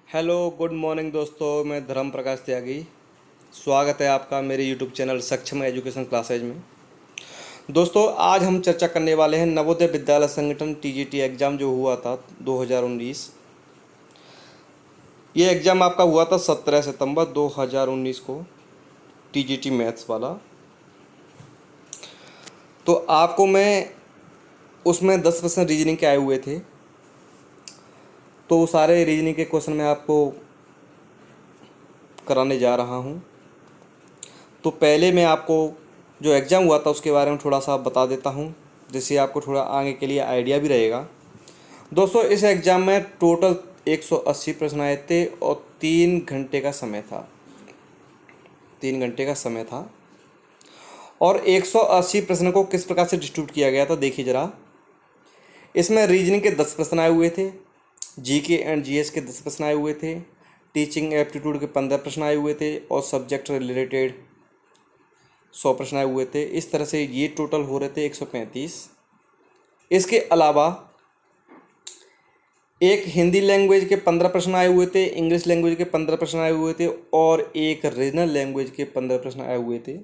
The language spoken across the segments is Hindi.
हेलो गुड मॉर्निंग दोस्तों, मैं धर्म प्रकाश त्यागी। स्वागत है आपका मेरे यूट्यूब चैनल सक्षम एजुकेशन क्लासेज में। दोस्तों, आज हम चर्चा करने वाले हैं नवोदय विद्यालय संगठन टीजीटी एग्ज़ाम जो हुआ था 2019। ये एग्ज़ाम आपका हुआ था 17 सितंबर 2019 को, टीजीटी मैथ्स वाला। तो आपको मैं उसमें 10 प्रश्न रीजनिंग के आए हुए थे, तो वो सारे रीजनिंग के क्वेश्चन मैं आपको कराने जा रहा हूँ। तो पहले मैं आपको जो एग्ज़ाम हुआ था उसके बारे में थोड़ा सा बता देता हूँ, जिससे आपको थोड़ा आगे के लिए आइडिया भी रहेगा। दोस्तों, इस एग्ज़ाम में टोटल 180 प्रश्न आए थे और 3 घंटे का समय था। 3 घंटे का समय था। और 180 प्रश्न को किस प्रकार से डिस्ट्रीब्यूट किया गया था देखिए ज़रा। इसमें रीजनिंग के 10 प्रश्न आए हुए थे, जीके एंड जीएस के 10 प्रश्न आए हुए थे, टीचिंग एप्टीट्यूड के 15 प्रश्न आए हुए थे और सब्जेक्ट रिलेटेड 100 प्रश्न आए हुए थे। इस तरह से ये टोटल हो रहे थे 135। इसके अलावा एक हिंदी लैंग्वेज के 15 प्रश्न आए हुए थे, इंग्लिश लैंग्वेज के 15 प्रश्न आए हुए थे और एक रीजनल लैंग्वेज के 15 प्रश्न आए हुए थे,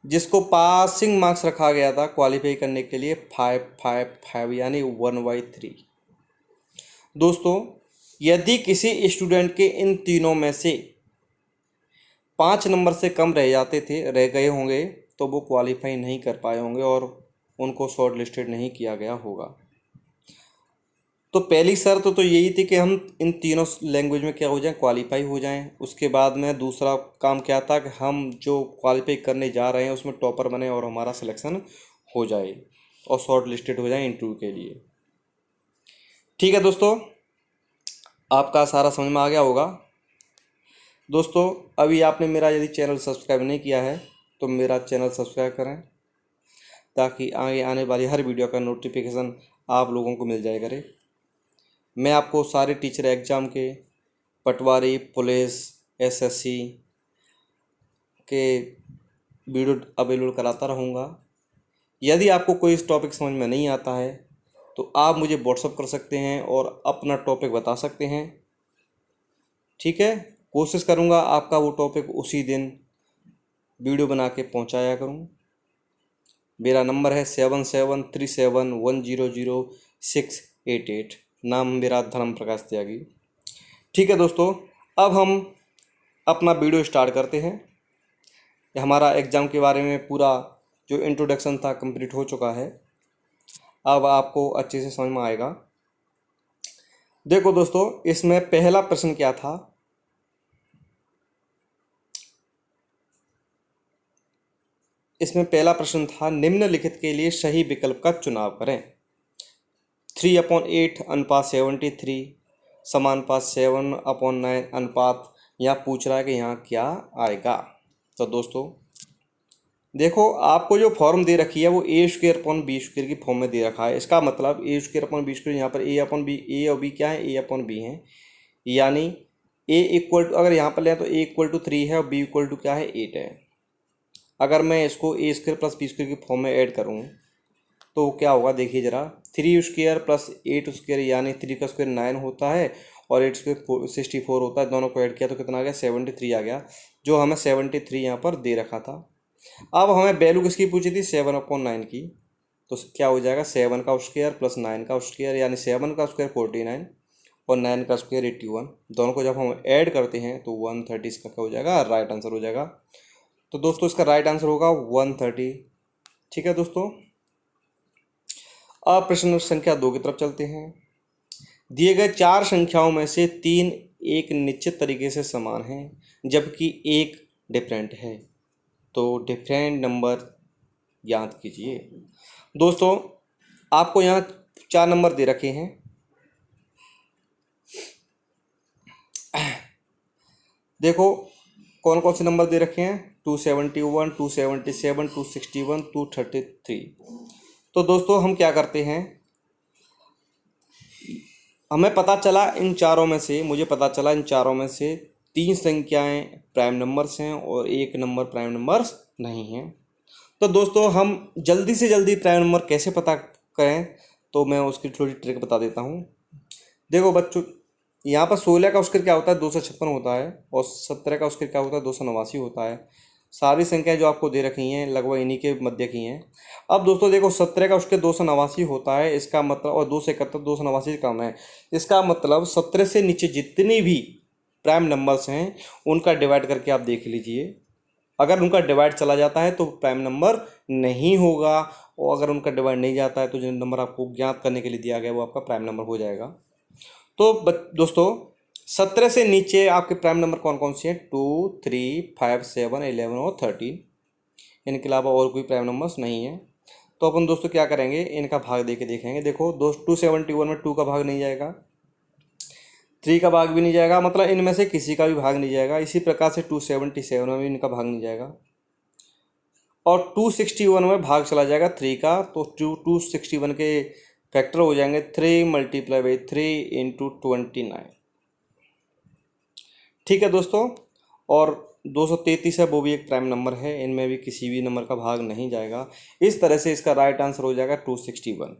जिसको पासिंग मार्क्स रखा गया था क्वालिफाई करने के लिए 555 यानी 1/3। दोस्तों, यदि किसी स्टूडेंट के इन तीनों में से 5 नंबर से कम रह गए होंगे तो वो क्वालिफाई नहीं कर पाए होंगे और उनको शॉर्ट लिस्टेड नहीं किया गया होगा। तो पहली शर्त तो यही थी कि हम इन तीनों लैंग्वेज में क्या हो जाएं, क्वालिफाई हो जाएं। उसके बाद में दूसरा काम क्या था कि हम जो क्वालिफाई करने जा रहे हैं उसमें टॉपर बने और हमारा सिलेक्शन हो जाए और शॉर्ट लिस्टेड हो जाए इंटरव्यू के लिए। ठीक है दोस्तों, आपका सारा समझ में आ गया होगा। दोस्तों, अभी आपने मेरा यदि चैनल सब्सक्राइब नहीं किया है तो मेरा चैनल सब्सक्राइब करें, ताकि आगे आने वाली हर वीडियो का नोटिफिकेशन आप लोगों को मिल जाए करे। मैं आपको सारे टीचर एग्ज़ाम के, पटवारी, पुलिस, एसएससी के वीडियो अवेलेबल कराता रहूँगा। यदि आपको कोई इस टॉपिक समझ में नहीं आता है तो आप मुझे व्हाट्सअप कर सकते हैं और अपना टॉपिक बता सकते हैं। ठीक है, कोशिश करूँगा आपका वो टॉपिक उसी दिन वीडियो बना के पहुँचाया करूँ। मेरा नंबर है 7737100688। नाम मेरा धर्म प्रकाश त्यागी। ठीक है दोस्तों, अब हम अपना वीडियो स्टार्ट करते हैं। हमारा एग्ज़ाम के बारे में पूरा जो इंट्रोडक्शन था कंप्लीट हो चुका है। अब आपको अच्छे से समझ में आएगा। देखो दोस्तों, इसमें पहला प्रश्न क्या था। इसमें पहला प्रश्न था, निम्नलिखित के लिए सही विकल्प का चुनाव करें। 3/8 अनुपात 73 समानुपात 7/9 अनुपात। यहाँ पूछ रहा है कि यहाँ क्या आएगा। तो दोस्तों देखो, आपको जो फॉर्म दे रखी है वो a² / b² की फॉर्म में दे रखा है। इसका मतलब a² / b², यहाँ पर a और b क्या है, a/b है। यानी a इक्वल टू, अगर यहाँ पर लें तो a = 3 है और b इक्वल टू क्या है, 8 है। अगर मैं इसको a² + b² की फॉर्म में ऐड करूँ तो क्या होगा देखिए ज़रा। 3² + 8² यानी 3 का स्क्वायर 9 होता है और 8² 64 होता है। दोनों को ऐड किया तो कितना आ गया, 73 आ गया, जो हमें 73 यहाँ पर दे रखा था। अब हमें वैल्यू किसकी पूछी थी, 7/9 की। तो क्या हो जाएगा, 7 का स्क्वायर + 9 का स्क्वायर यानी 7 का स्क्वायर 49 और 9 का स्क्वायर 81। दोनों को जब हम ऐड करते हैं तो 130 इसका क्या हो जाएगा, राइट आंसर हो जाएगा। तो दोस्तों इसका राइट आंसर होगा 130। ठीक है दोस्तों, अब प्रश्न संख्या 2 की तरफ चलते हैं। दिए गए 4 संख्याओं में से 3 एक निश्चित तरीके से समान हैं जबकि एक डिफरेंट है, तो डिफरेंट नंबर ज्ञात कीजिए। दोस्तों, आपको यहाँ 4 नंबर दे रखे हैं। देखो कौन कौन से नंबर दे रखे हैं, 271, 277, 261, 233। तो दोस्तों हम क्या करते हैं, मुझे पता चला इन चारों में से 3 संख्याएं प्राइम नंबर्स हैं और 1 नंबर प्राइम नंबर्स नहीं हैं। तो दोस्तों हम जल्दी से जल्दी प्राइम नंबर कैसे पता करें, तो मैं उसकी थोड़ी ट्रिक बता देता हूँ। देखो बच्चों, यहाँ पर 16 का उत्तर क्या होता है 256 होता है, और 17 का उत्तर क्या होता है 289 होता है। सारी संख्याएं जो आपको दे रखी हैं लगभग इन्हीं के मध्य की हैं। अब दोस्तों देखो 17 का उसके 289 होता है, इसका मतलब, और 271 289 कम है, इसका मतलब 17 से नीचे जितनी भी प्राइम नंबर्स हैं उनका डिवाइड करके आप देख लीजिए। अगर उनका डिवाइड चला जाता है तो प्राइम नंबर नहीं होगा, और अगर उनका डिवाइड नहीं जाता है तो जो नंबर आपको ज्ञात करने के लिए दिया गया वो आपका प्राइम नंबर हो जाएगा। तो दोस्तों 17 से नीचे आपके प्राइम नंबर कौन कौन से हैं 2 3 5 7 11 और 13, इनके अलावा और कोई प्राइम नंबर्स नहीं है। तो अपन दोस्तों क्या करेंगे, इनका भाग दे के देखेंगे। देखो दोस्त 271 में 2 का भाग नहीं जाएगा, 3 का भाग भी नहीं जाएगा, मतलब इनमें से किसी का भी भाग नहीं जाएगा। इसी प्रकार से 277 में भी इनका भाग नहीं जाएगा, और 261 में भाग चला जाएगा 3 का। तो 261 के फैक्टर हो जाएंगे 3 मल्टीप्लाई बाई 3 इंटू 29। ठीक है दोस्तों, और 233 है वो भी एक प्राइम नंबर है, इनमें भी किसी भी नंबर का भाग नहीं जाएगा। इस तरह से इसका राइट आंसर हो जाएगा 261।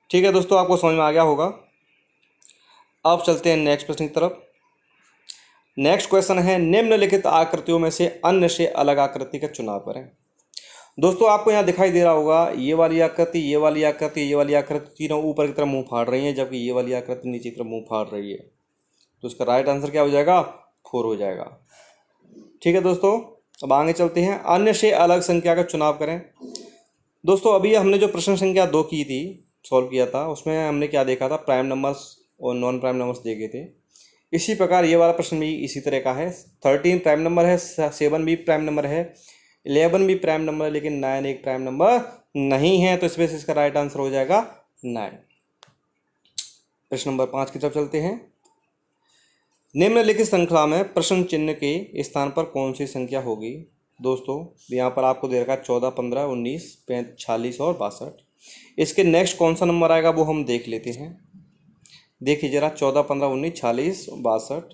ठीक है दोस्तों, आपको समझ में आ गया होगा। अब चलते हैं नेक्स्ट प्रश्न की तरफ। नेक्स्ट क्वेश्चन है, निम्नलिखित आकृतियों में से अन्य से अलग आकृति का चुनाव करें। दोस्तों आपको यहाँ दिखाई दे रहा होगा ये वाली आकृति, ये वाली आकृति, ये वाली आकृति, तीनों ऊपर की तरफ मुंह फाड़ रही हैं, जबकि ये वाली आकृति नीचे की तरफ मुंह फाड़ रही है। तो इसका राइट आंसर क्या हो जाएगा 4 हो जाएगा। ठीक है दोस्तों, अब आगे चलते हैं, अन्य से अलग संख्या का चुनाव करें। दोस्तों अभी हमने जो प्रश्न संख्या 2 की थी, सॉल्व किया था, उसमें हमने क्या देखा था, प्राइम नंबर्स और नॉन प्राइम नंबर्स देखे थे। इसी प्रकार ये वाला प्रश्न भी इसी तरह का है। 13 प्राइम नंबर है, 7 भी प्राइम नंबर है, 11 भी प्राइम नंबर है, लेकिन 9 एक प्राइम नंबर नहीं है। तो इसमें से इसका राइट आंसर हो जाएगा 9। प्रश्न नंबर 5 की तरफ चलते हैं। निम्नलिखित श्रृंखला में प्रश्न चिन्ह के स्थान पर कौन सी संख्या होगी। दोस्तों यहाँ पर आपको दे रखा है 14, 15, 19, 46 और 62। इसके नेक्स्ट कौन सा नंबर आएगा वो हम देख लेते हैं। देखिए जरा, 14, 15, 19, 46, 62।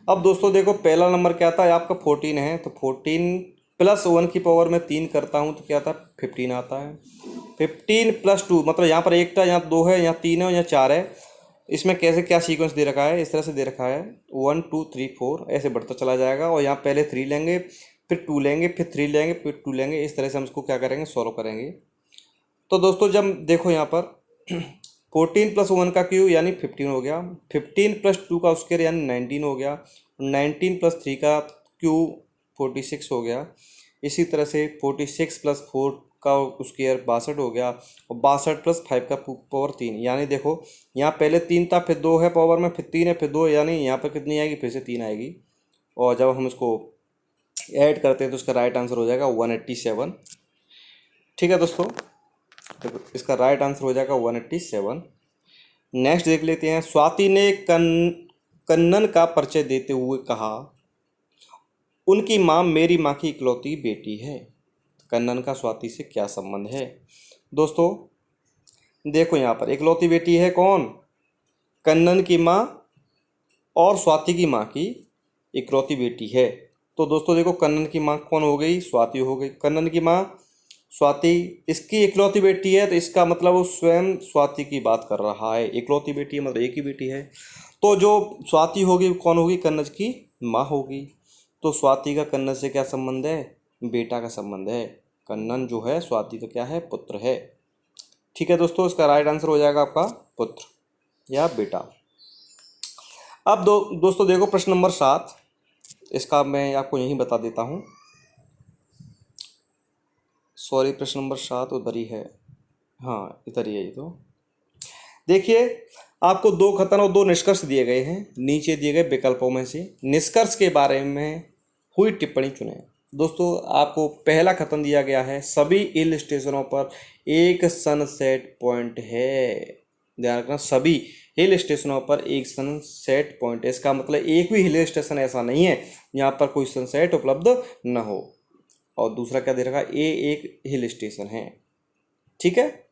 अब दोस्तों देखो पहला नंबर क्या था आपका 14 है, तो 14 प्लस 1 की पावर में 3 करता हूँ तो क्या आता है 15 आता है। 15 प्लस 2, मतलब यहाँ पर एक था, यहाँ 2 है, यहाँ 3 है, यहाँ 4 है। इसमें कैसे क्या सीक्वेंस दे रखा है, इस तरह से दे रखा है 1 2 3 4, ऐसे बढ़ता चला जाएगा। और यहाँ पहले 3 लेंगे, फिर 2 लेंगे, फिर 3 लेंगे, फिर 2 लेंगे। इस तरह से हम इसको क्या करेंगे, सॉल्व करेंगे। तो दोस्तों जब देखो यहाँ पर 14 प्लस 1 का क्यूब यानी 15 हो गया, 15 प्लस 2 का स्क्वायर यानी 19 हो गया, 19 प्लस 3 का क्यूब 46 हो गया। इसी तरह से 46 प्लस 4 का स्क्वायर 62 हो गया, और 62 प्लस 5 का पावर 3, यानी देखो यहाँ पहले 3 था, फिर 2 है पावर में, फिर 3 है, फिर 2, यानी यहाँ पर कितनी आएगी, फिर से 3 आएगी। और जब हम इसको ऐड करते हैं तो इसका राइट आंसर हो जाएगा 187। ठीक है दोस्तों, तो इसका राइट आंसर हो जाएगा 187। नेक्स्ट देख लेते हैं। स्वाति ने कन्नन का परिचय देते हुए कहा, उनकी माँ मेरी माँ की इकलौती बेटी है। कन्नन का स्वाति से क्या संबंध है। दोस्तों देखो यहाँ पर इकलौती बेटी है कौन, कन्नन की माँ, और स्वाति की माँ की इकलौती बेटी है। तो दोस्तों देखो कन्नन की माँ कौन हो गई, स्वाति हो गई। कन्नन की माँ स्वाति इसकी इकलौती बेटी है, तो इसका मतलब वो स्वयं स्वाति की बात कर रहा है। इकलौती बेटी मतलब एक ही बेटी है, तो जो स्वाति होगी कौन होगी, कन्नज की माँ होगी। तो स्वाति का कन्नज से क्या संबंध है, बेटा का संबंध है। कन्नन जो है स्वाति का क्या है, पुत्र है। ठीक है दोस्तों, इसका राइट आंसर हो जाएगा आपका पुत्र या बेटा। अब दोस्तों देखो प्रश्न नंबर 7, इसका मैं आपको यहीं बता देता हूँ। सॉरी, प्रश्न नंबर 7 उधर ही है, हाँ इधर ही है ये। तो देखिए आपको 2 कथन और 2 निष्कर्ष दिए गए हैं, नीचे दिए गए विकल्पों में से निष्कर्ष के बारे में हुई टिप्पणी चुनें। दोस्तों आपको पहला कथन दिया गया है, सभी हिल स्टेशनों पर एक सनसेट पॉइंट है। ध्यान रखना, सभी हिल स्टेशनों पर एक सनसेट पॉइंट है। इसका मतलब एक भी हिल स्टेशन ऐसा नहीं है यहाँ पर कोई सनसेट उपलब्ध न हो। और दूसरा क्या दे रखा है, ए एक हिल स्टेशन है। ठीक है,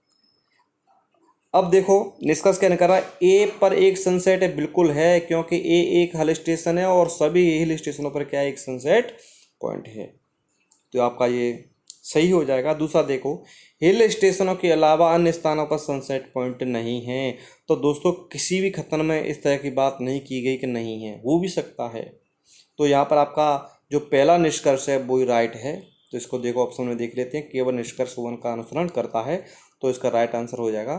अब देखो निष्कर्ष क्या निकल रहा है, ए पर एक सनसेट है, बिल्कुल है, क्योंकि ए एक हिल स्टेशन है और सभी हिल स्टेशनों पर क्या है, एक सनसेट पॉइंट है। तो आपका ये सही हो जाएगा। दूसरा देखो, हिल स्टेशनों के अलावा अन्य स्थानों पर सनसेट पॉइंट नहीं है। तो दोस्तों किसी भी खतन में इस तरह की बात नहीं की गई कि नहीं है, हो भी सकता है। तो यहाँ पर आपका जो पहला निष्कर्ष है वो ही राइट है। तो इसको देखो ऑप्शन में देख लेते हैं, केवल निष्कर्ष 1 का अनुसरण करता है। तो इसका राइट आंसर हो जाएगा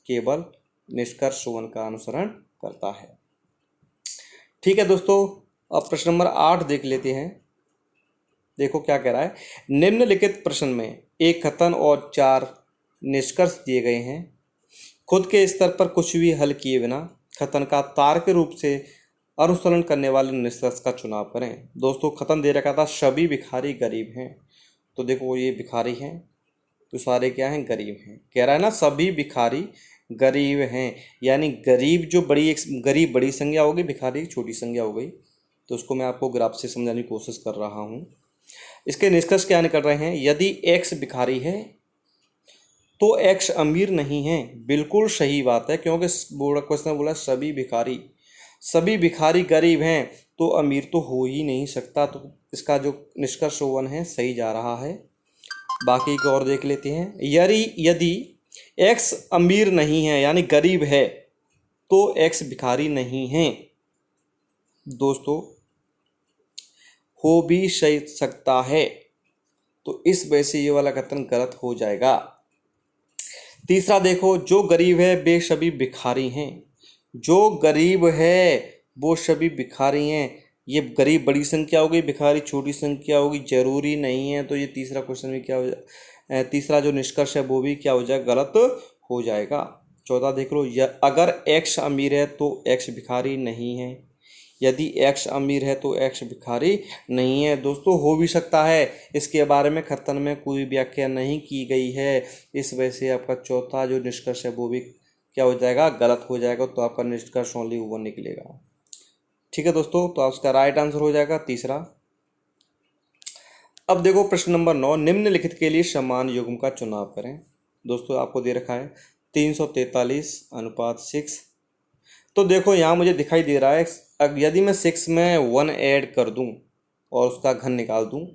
केवल निष्कर्ष 1 का अनुसरण करता है। ठीक है दोस्तों, अब प्रश्न नंबर 8 देख लेते हैं। देखो क्या कह रहा है, निम्नलिखित प्रश्न में एक कथन और 4 निष्कर्ष दिए गए हैं। खुद के स्तर पर कुछ भी हल किए बिना कथन का तार्किक रूप से अनुसरण करने वाले निष्कर्ष का चुनाव करें। दोस्तों कथन दे रखा था सभी भिखारी गरीब हैं। तो देखो ये भिखारी हैं, तो सारे क्या हैं, गरीब हैं। कह रहा है ना सभी भिखारी गरीब हैं, यानी गरीब जो गरीब बड़ी संज्ञा हो गई, भिखारी छोटी संज्ञा हो गई। तो उसको मैं आपको ग्राफ से समझाने की कोशिश कर रहा हूँ। इसके निष्कर्ष क्या निकल रहे हैं, यदि एक्स भिखारी है तो एक्स अमीर नहीं है। बिल्कुल सही बात है, क्योंकि बोर्ड क्वेश्चन बोला सभी भिखारी गरीब हैं, तो अमीर तो हो ही नहीं सकता। तो इसका जो निष्कर्ष 1 है सही जा रहा है। बाकी को और देख लेते हैं। यदि एक्स अमीर नहीं है यानी गरीब है, तो एक्स भिखारी नहीं है। दोस्तों हो भी सही सकता है, तो इस वजह से ये वाला कथन गलत हो जाएगा। तीसरा देखो, जो गरीब है वे सभी भिखारी हैं। जो गरीब है वो सभी भिखारी हैं। ये गरीब बड़ी संख्या होगी, भिखारी छोटी संख्या होगी, जरूरी नहीं है। तो ये तीसरा क्वेश्चन भी क्या हो जाए, तीसरा जो निष्कर्ष है वो भी क्या हो जाएगा, गलत हो जाएगा। चौथा देख लो, अगर एक्स अमीर है तो एक्स भिखारी नहीं है। यदि एक्स अमीर है तो एक्स भिखारी नहीं है। दोस्तों हो भी सकता है, इसके बारे में कथन में कोई व्याख्या नहीं की गई है। इस वजह से आपका चौथा जो निष्कर्ष है वो भी क्या हो जाएगा, गलत हो जाएगा। तो आपका निष्कर्ष ओनली 1 निकलेगा। ठीक है दोस्तों, तो आपका राइट आंसर हो जाएगा तीसरा। अब देखो प्रश्न नंबर 9, निम्नलिखित के लिए समान युग्म का चुनाव करें। दोस्तों आपको दे रखा है 343:6। तो देखो यहाँ मुझे दिखाई दे रहा है, यदि मैं 6 में 1 ऐड कर दूं और उसका घन निकाल दूं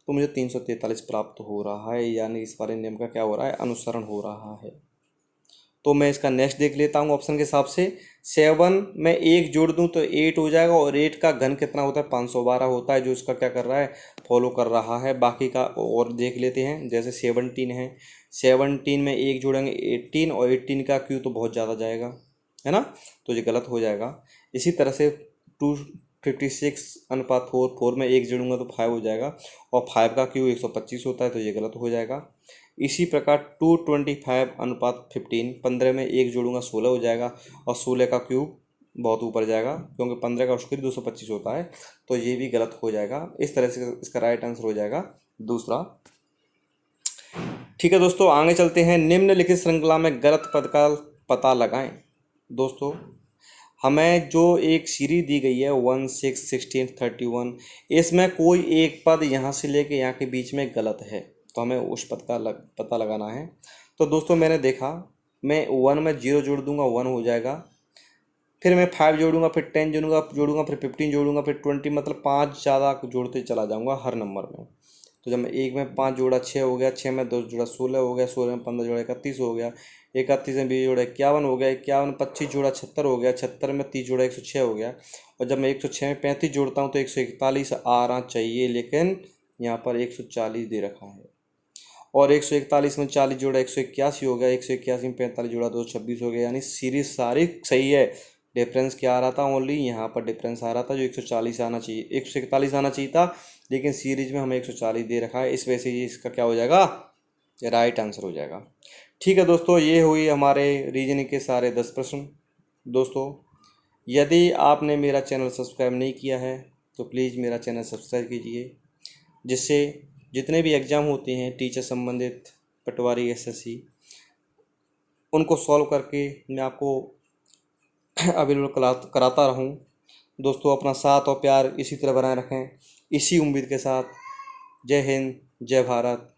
तो मुझे 343 प्राप्त हो रहा है, यानी इस वाले नियम का क्या हो रहा है, अनुसरण हो रहा है। तो मैं इसका नेक्स्ट देख लेता हूँ ऑप्शन के हिसाब से। 7 में 1 जोड़ दूं तो 8 हो जाएगा, और 8 का घन कितना होता है, 512 होता है, जो इसका क्या कर रहा है, फॉलो कर रहा है। बाकी का और देख लेते हैं। जैसे 17 है, 17 में 1 जोड़ेंगे 18, और 18 का क्यू तो बहुत ज़्यादा जाएगा, है ना, तो ये गलत हो जाएगा। इसी तरह से 256:4, 4 में 1 जोड़ूंगा तो 5 हो जाएगा, और 5 का क्यू 125 होता है, तो ये गलत हो जाएगा। इसी प्रकार 225:15, 15 में 1 जोड़ूंगा 16 हो जाएगा, और 16 का क्यूब बहुत ऊपर जाएगा, क्योंकि 15 का स्क्वायर 225 होता है, तो ये भी गलत हो जाएगा। इस तरह से इसका राइट आंसर हो जाएगा दूसरा। ठीक है दोस्तों, आगे चलते हैं। निम्नलिखित श्रृंखला में गलत पद का पता लगाएं। दोस्तों हमें जो एक सीरीज दी गई है 1, 6, 16, 31, इसमें कोई एक पद यहाँ से लेके यहाँ के बीच में गलत है, तो हमें उस पद का पता लगाना है। तो दोस्तों मैंने देखा, मैं 1 में 0 जोड़ दूंगा 1 हो जाएगा, फिर मैं 5 जोड़ूंगा, फिर 10 जोड़ूंगा, फिर 15 जोड़ूंगा, फिर 20, मतलब 5 ज़्यादा जोड़ते चला जाऊंगा हर नंबर में। तो जब मैं 1 में 5 जोड़ा 6 हो गया, 6 में 2 जोड़ा 16 हो गया, 16 में 15 जोड़ा 31 हो गया, 31 में 20 जोड़ा 51 हो गया, 51 में 25 जोड़ा 76 हो गया, 76 में 30 जोड़ा 106 हो गया। और जब मैं 106 में 35 जोड़ता हूँ तो 141 आना चाहिए, लेकिन यहाँ पर 140 दे रखा है। और 141 में 40 जोड़ा 181 हो गया, 181 में 45 जोड़ा 226 हो गया, यानी सीरीज सारी सही है। डिफरेंस क्या आ रहा था, ओनली यहाँ पर डिफरेंस आ रहा था जो 140 आना चाहिए, 141 आना चाहिए था, लेकिन सीरीज में हमें 140 दे रखा है। इस वजह से ये इसका क्या हो जाएगा, राइट आंसर हो जाएगा। ठीक है दोस्तों, ये हुई हमारे रीजनिंग के सारे 10 प्रश्न। दोस्तों यदि आपने मेरा चैनल सब्सक्राइब नहीं किया है तो प्लीज़ मेरा चैनल सब्सक्राइब कीजिए, जिससे जितने भी एग्ज़ाम होते हैं टीचर संबंधित, पटवारी, एसएससी, उनको सॉल्व करके मैं आपको अवेलेबल कराता रहूं। दोस्तों अपना साथ और प्यार इसी तरह बनाए रखें, इसी उम्मीद के साथ। जय हिंद, जय भारत।